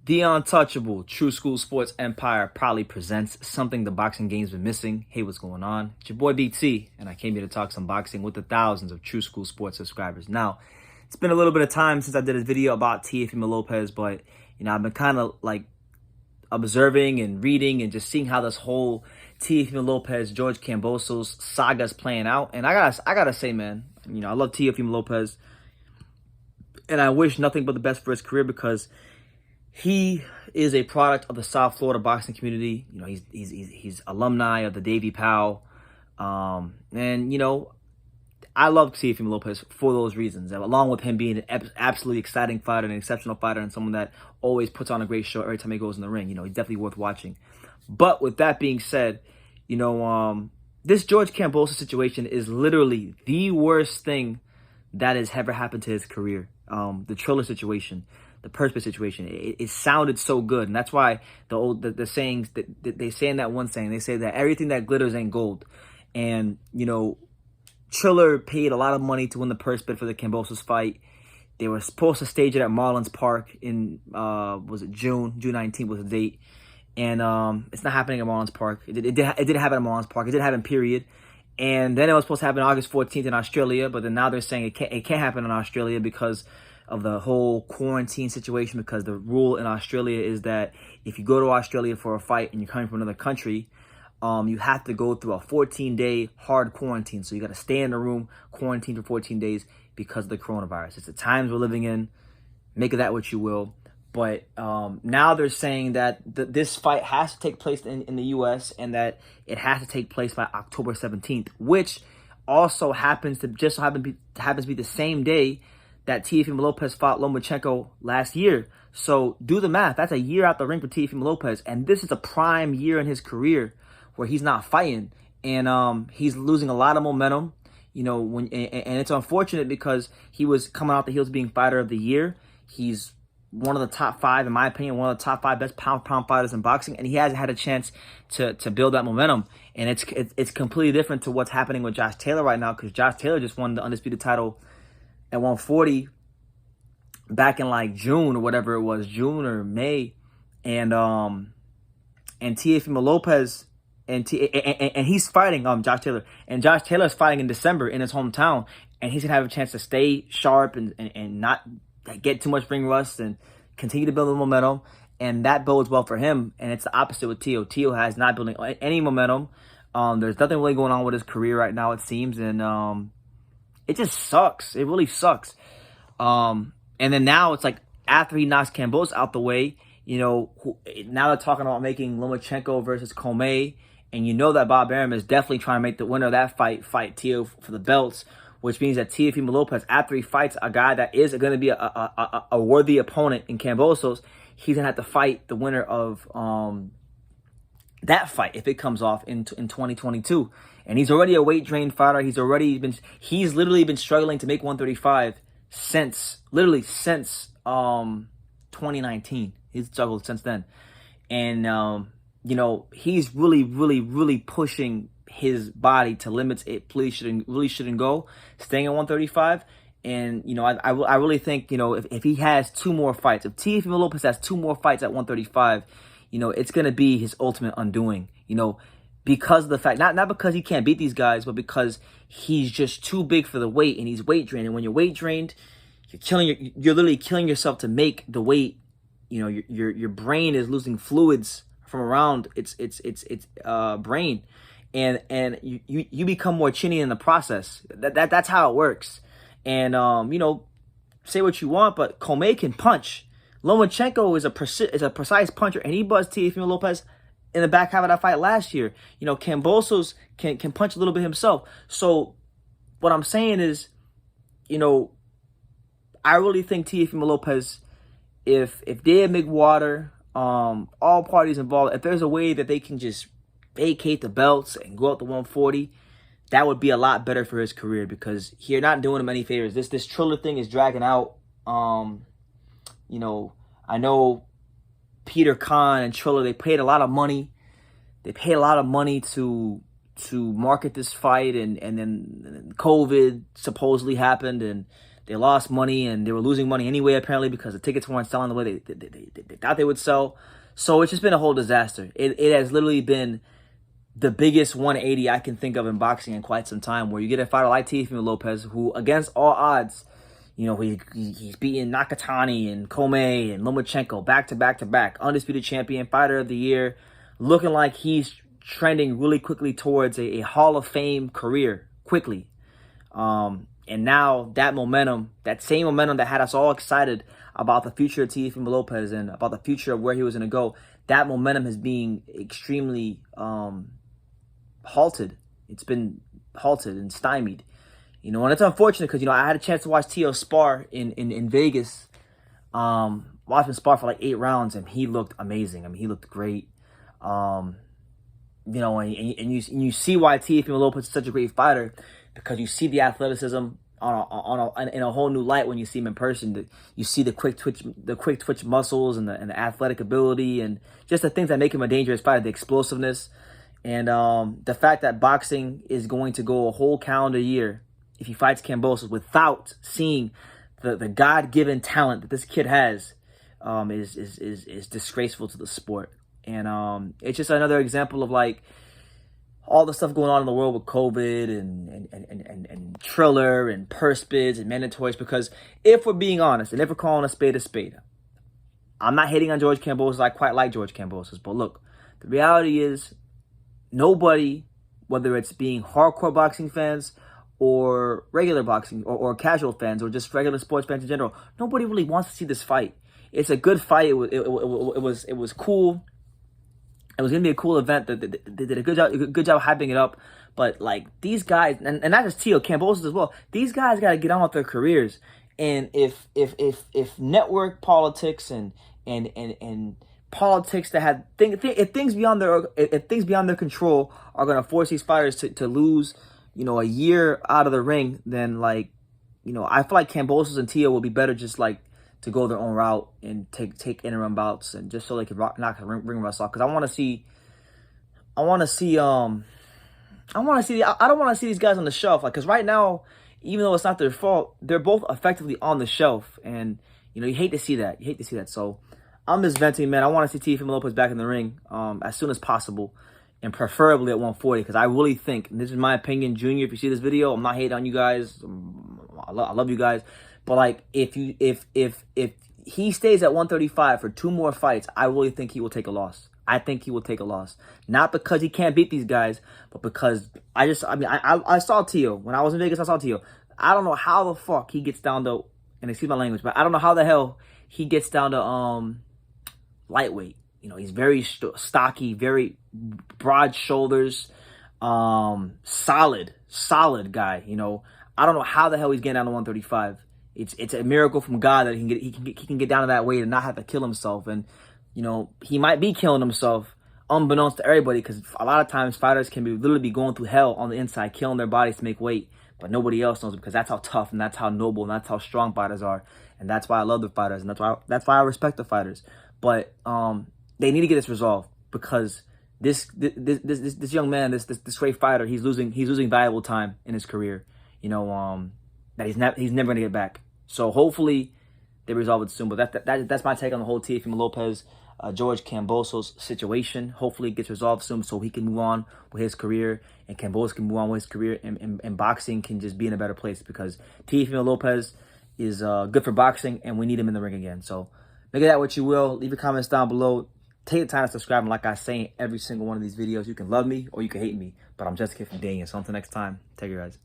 The untouchable True School Sports Empire proudly presents something the boxing game's been missing. Hey, what's going on? It's your boy BT, and I came here to talk some boxing with the thousands of True School Sports subscribers. Now, it's been a little bit of time since I did a video about Teofimo Lopez, but I've been kind of like observing and reading and just seeing how this whole Teofimo Lopez, George Kambosos saga is playing out. And I gotta say, man, I love Teofimo Lopez, and I wish nothing but the best for his career because he is a product of the South Florida boxing community. He's alumni of the Davey Powell. And I love Teofimo Lopez for those reasons, along with him being an absolutely exciting fighter, an exceptional fighter, and someone that always puts on a great show every time he goes in the ring. He's definitely worth watching. But with that being said, this George Kambosos situation is literally the worst thing that has ever happened to his career. The Triller situation, the Perspit situation, it sounded so good, and that's why the sayings that they say in that one saying, they say that everything that glitters ain't gold. And Triller paid a lot of money to win the Perspit for the Kambosos fight. They were supposed to stage it at Marlins Park in was it June 19th was the date, and it's not happening at Marlins Park. It didn't happen at Marlins Park. It didn't happen, period. And then it was supposed to happen August 14th in Australia, but then now they're saying it can't happen in Australia because of the whole quarantine situation, because the rule in Australia is that if you go to Australia for a fight and you're coming from another country, you have to go through a 14-day hard quarantine. So you got to stay in the room, quarantine for 14 days because of the coronavirus. It's the times we're living in. Make of that what you will. But now they're saying that this fight has to take place in the U.S. and that it has to take place by October 17th, which also happens to be the same day that Teofimo Lopez fought Lomachenko last year. So do the math. That's a year out the ring for Teofimo Lopez, and this is a prime year in his career where he's not fighting, and he's losing a lot of momentum. And it's unfortunate because he was coming out the heels of being fighter of the year. He's one of the top five, in my opinion, one of the top five best pound fighters in boxing, and he hasn't had a chance to build that momentum. And it's completely different to what's happening with Josh Taylor right now, because Josh Taylor just won the undisputed title at 140 back in like June or whatever it was, June or May, and Teofimo Lopez and he's fighting Josh Taylor, and Josh Taylor's fighting in December in his hometown, and he's gonna have a chance to stay sharp and not get too much ring rust and continue to build the momentum, and that bodes well for him. And it's the opposite with Teo. Teo has not building any momentum. There's nothing really going on with his career right now, it seems, and it just sucks. It really sucks. And then now it's like after he knocks Kambosos out the way, now they're talking about making Lomachenko versus Comey, and that Bob Arum is definitely trying to make the winner of that fight Teo for the belts, which means that Teofimo Lopez, after he fights a guy that is going to be a worthy opponent in Kambosos, he's going to have to fight the winner of that fight if it comes off in 2022. And he's already a weight drained fighter. He's literally been struggling to make 135 since 2019. He's struggled since then. And he's really pushing his body to limits it really shouldn't go, staying at 135. And I really think if he has two more fights, if Teofimo Lopez has two more fights at 135, it's gonna be his ultimate undoing. Because of the fact, not because he can't beat these guys, but because he's just too big for the weight, and he's weight drained. And when you're weight drained, you're literally killing yourself to make the weight. Your brain is losing fluids from around its brain, and you become more chinny in the process. That's how it works. And say what you want, but Comey can punch. Lomachenko is a precise puncher, and he buzzed Teofimo Lopez in the back half of that fight last year. Kambosos can punch a little bit himself. So what I'm saying is, I really think Teofimo Lopez, if they had water, all parties involved, if there's a way that they can just vacate the belts and go up to 140, that would be a lot better for his career, because you're not doing him any favors. This Triller thing is dragging out. I know Peter Khan and Triller, they paid a lot of money. They paid a lot of money to market this fight, and then COVID supposedly happened, and They lost money, and they were losing money anyway, apparently, because the tickets weren't selling the way they thought they would sell. So it's just been a whole disaster. It has literally been the biggest 180 I can think of in boxing in quite some time, where you get a fighter like Teofimo Lopez, who, against all odds, he's beaten Nakatani and Komei and Lomachenko back to back, undisputed champion, fighter of the year, looking like he's trending really quickly towards a Hall of Fame career quickly. And now that momentum, that same momentum that had us all excited about the future of Teofimo Lopez and about the future of where he was going to go, that momentum is being extremely halted. It's been halted and stymied. And it's unfortunate because, I had a chance to watch Teo spar in Vegas. Watched him spar for like 8 rounds, and he looked amazing. I mean, he looked great. And you see why Teofimo Lopez is such a great fighter, because you see the athleticism in a whole new light when you see him in person. You see the quick twitch muscles and the athletic ability, and just the things that make him a dangerous fighter, the explosiveness, and the fact that boxing is going to go a whole calendar year if he fights Kambosos without seeing the God-given talent that this kid has, is disgraceful to the sport. And it's just another example of like all the stuff going on in the world with COVID and Triller and purse bids and mandatories. Because if we're being honest, and if we're calling a spade, I'm not hating on George Kambosos. I quite like George Kambosos. But look, the reality is nobody, whether it's being hardcore boxing fans or regular boxing or casual fans or just regular sports fans in general, nobody really wants to see this fight. It's a good fight. It was cool. It was gonna be a cool event. They did a good job hyping it up. But like these guys, and not just Teo, Kambosos as well. These guys got to get on with their careers. And if network politics and politics that have if things beyond their control are gonna force these fighters to lose, a year out of the ring, then I feel like Kambosos and Teo will be better just like to go their own route and take interim bouts, and just so they could knock the ring rust off. Because I don't want to see these guys on the shelf. Because right now, even though it's not their fault, they're both effectively on the shelf, and you hate to see that. So I'm just venting, man. I want to see Teofimo Lopez back in the ring as soon as possible, and preferably at 140. Because I really think, and this is my opinion, Junior, if you see this video, I'm not hating on you guys. I love you guys. But if he stays at 135 for 2 more fights, I really think he will take a loss. I think he will take a loss. Not because he can't beat these guys, but because I saw Teo. When I was in Vegas, I saw Teo. I don't know how the fuck he gets down to, and excuse my language, but I don't know how the hell he gets down to lightweight. He's very stocky, very broad shoulders, solid guy. I don't know how the hell he's getting down to 135. It's a miracle from God that he can get down to that weight and not have to kill himself. And he might be killing himself unbeknownst to everybody, because a lot of times fighters can literally be going through hell on the inside, killing their bodies to make weight, but nobody else knows, because that's how tough and that's how noble and that's how strong fighters are. And that's why I love the fighters, and that's why I respect the fighters. But they need to get this resolved, because this young man, this great fighter, he's losing valuable time in his career. That he's never gonna get back. So hopefully they resolve it soon. But that's my take on the whole Teofimo Lopez, George Kambosos situation. Hopefully it gets resolved soon, so he can move on with his career, and Kambosos can move on with his career, and boxing can just be in a better place, because Teofimo Lopez is good for boxing, and we need him in the ring again. So make of that what you will. Leave your comments down below. Take the time to subscribe, and like I say in every single one of these videos, you can love me or you can hate me, but I'm just a kid from Daniel. So until next time, take care, guys.